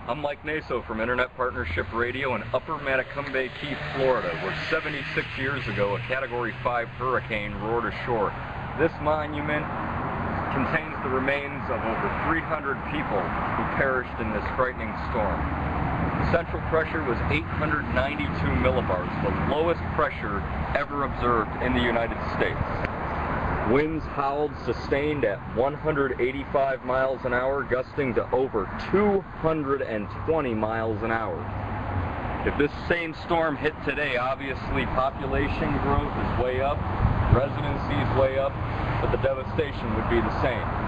I'm Mike Naso from Internet Partnership Radio in Upper Matecumbe Key, Florida, where 76 years ago a Category 5 hurricane roared ashore. This monument contains the remains of over 300 people who perished in this frightening storm. The central pressure was 892 millibars, the lowest pressure ever observed in the United States. Winds howled sustained at 185 miles an hour, gusting to over 220 miles an hour. If this same storm hit today, obviously population growth is way up, residency is way up, but the devastation would be the same.